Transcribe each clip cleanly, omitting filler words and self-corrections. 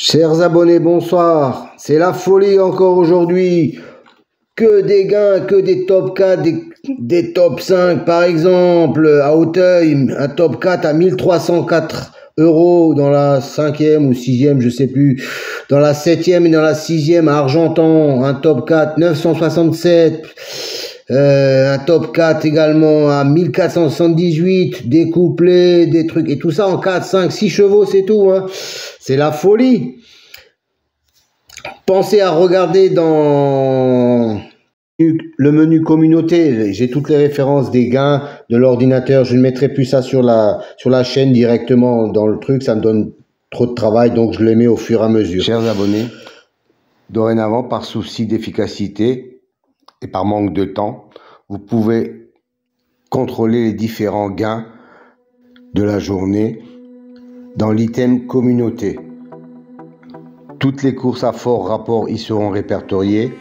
Chers abonnés, bonsoir. C'est la folie encore aujourd'hui. Que des gains, que des top 4, des top 5 par exemple. À Auteuil, un top 4 à 1304 € dans la 5e ou 6e, je sais plus. Dans la 7e et dans la 6e à Argentan, un top 4 967. Un top 4 également à 1478, des couplets, des trucs, et tout ça en 4, 5, 6 chevaux, c'est tout, hein. C'est la folie. Pensez à regarder dans le menu communauté, j'ai toutes les références des gains de l'ordinateur. Je ne mettrai plus ça sur la chaîne directement dans le truc, ça me donne trop de travail, donc je le mets au fur et à mesure. Chers abonnés, dorénavant, par souci d'efficacité et par manque de temps, vous pouvez contrôler les différents gains de la journée dans l'item communauté. Toutes les courses à fort rapport y seront répertoriées.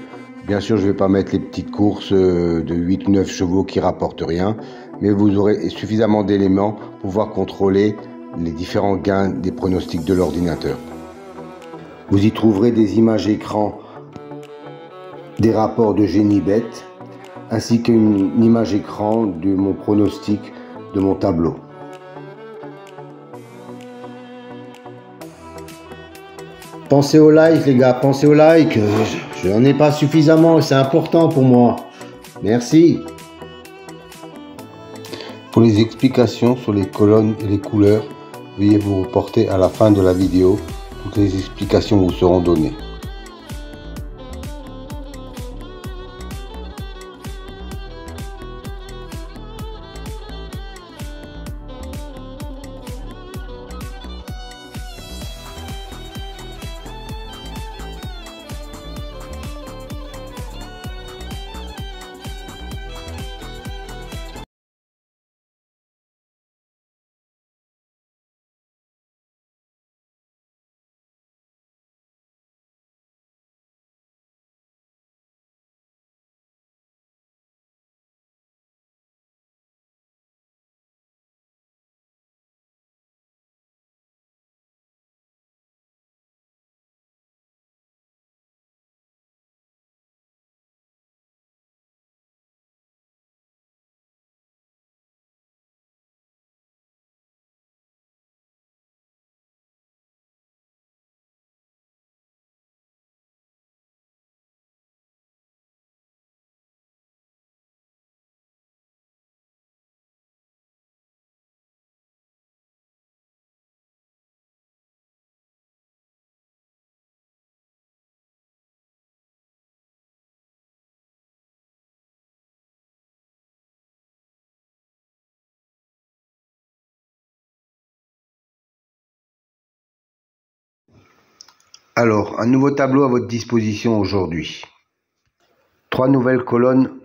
Bien sûr, je ne vais pas mettre les petites courses de 8 ou 9 chevaux qui rapportent rien, mais vous aurez suffisamment d'éléments pour pouvoir contrôler les différents gains des pronostics de l'ordinateur. Vous y trouverez des images écran des rapports de Génibet, ainsi qu'une image écran de mon pronostic de mon tableau. Pensez au like les gars, pensez au like, je n'en ai pas suffisamment, c'est important pour moi. Merci. Pour les explications sur les colonnes et les couleurs, veuillez vous reporter à la fin de la vidéo, toutes les explications vous seront données. Alors, un nouveau tableau à votre disposition aujourd'hui. 3 nouvelles colonnes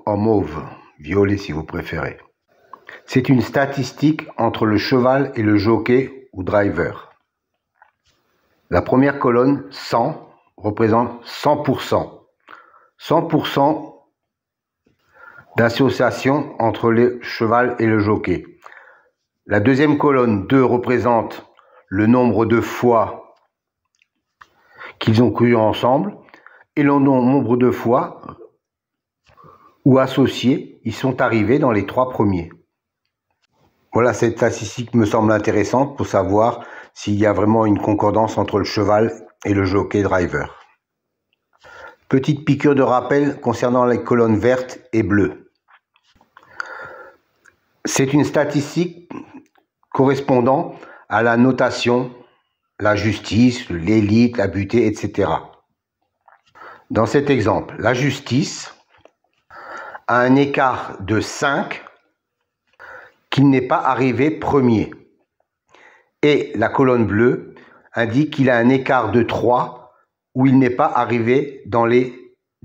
en mauve, violet si vous préférez. C'est une statistique entre le cheval et le jockey ou driver. La première colonne, 100, représente 100%. 100% d'association entre le cheval et le jockey. La deuxième colonne, 2, représente le nombre de fois qu'ils ont couru ensemble et le nombre de fois où associés ils sont arrivés dans les 3 premiers. Voilà, cette statistique me semble intéressante pour savoir s'il y a vraiment une concordance entre le cheval et le jockey driver. Petite piqûre de rappel concernant les colonnes vertes et bleues. C'est une statistique correspondant à la notation, la justice, l'élite, la butée, etc. Dans cet exemple, la justice a un écart de 5 qu'il n'est pas arrivé premier. Et la colonne bleue indique qu'il a un écart de 3 où il n'est pas arrivé dans les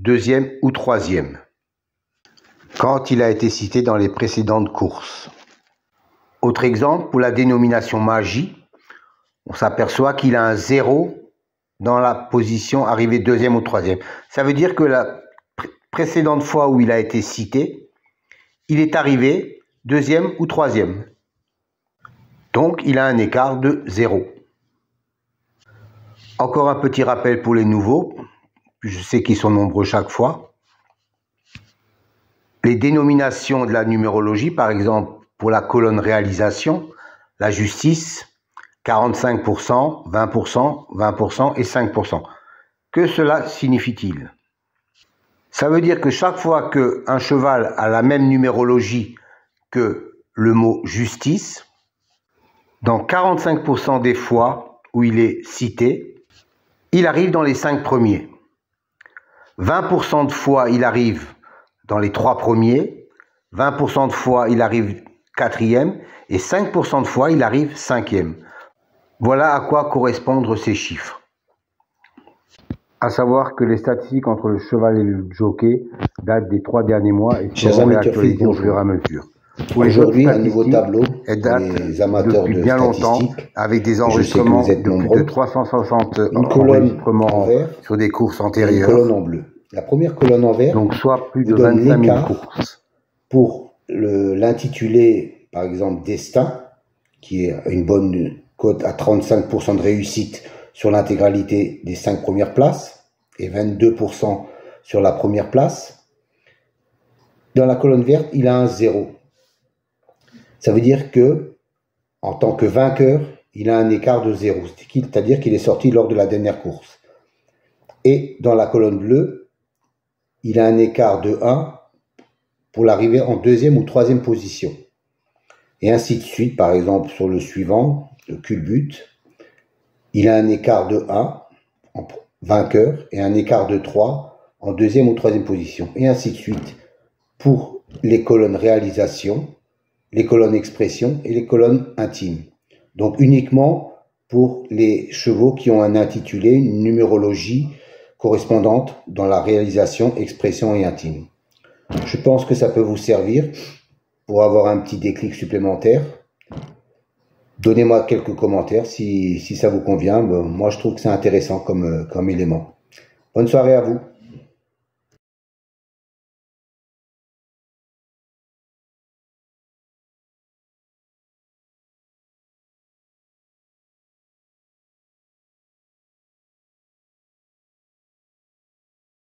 2e ou 3e, quand il a été cité dans les précédentes courses. Autre exemple, pour la dénomination magie, on s'aperçoit qu'il a un 0 dans la position arrivée 2e ou 3e. Ça veut dire que la précédente fois où il a été cité, il est arrivé 2e ou 3e. Donc il a un écart de 0. Encore un petit rappel pour les nouveaux, je sais qu'ils sont nombreux chaque fois. Les dénominations de la numérologie, par exemple pour la colonne réalisation, la justice, 45%, 20%, 20% et 5%. Que cela signifie-t-il? Ça veut dire que chaque fois qu'un cheval a la même numérologie que le mot justice, dans 45% des fois où il est cité, il arrive dans les 5 premiers. 20% de fois, il arrive dans les 3 premiers. 20% de fois, il arrive 4e. Et 5% de fois, il arrive 5e. Voilà à quoi correspondent ces chiffres. À savoir que les statistiques entre le cheval et le jockey datent des 3 derniers mois et seront réactualisées au fur et à mesure. Aujourd'hui, un nouveau tableau pour les amateurs depuis de bien longtemps, statistiques. avec des enregistrements de plus de 360 enregistrements sur des courses antérieures. Une colonne en bleu. La première colonne en vert, donc soit plus de 25 000 courses. Pour l'intitulé, par exemple, Destin, qui est une bonne cote à 35% de réussite sur l'intégralité des 5 premières places et 22% sur la première place. Dans la colonne verte, il a un 0. Ça veut dire que, en tant que vainqueur, il a un écart de 0, c'est-à-dire qu'il est sorti lors de la dernière course. Et dans la colonne bleue, il a un écart de 1 pour l'arrivée en 2e ou 3e position. Et ainsi de suite, par exemple, sur le suivant, le culbute, il a un écart de 1 en vainqueur et un écart de 3 en 2e ou 3e position. Et ainsi de suite pour les colonnes réalisation, les colonnes expression et les colonnes intimes. Donc uniquement pour les chevaux qui ont un intitulé, une numérologie correspondante dans la réalisation, expression et intime. Je pense que ça peut vous servir pour avoir un petit déclic supplémentaire. Donnez-moi quelques commentaires si ça vous convient. Moi, je trouve que c'est intéressant comme élément. Bonne soirée à vous.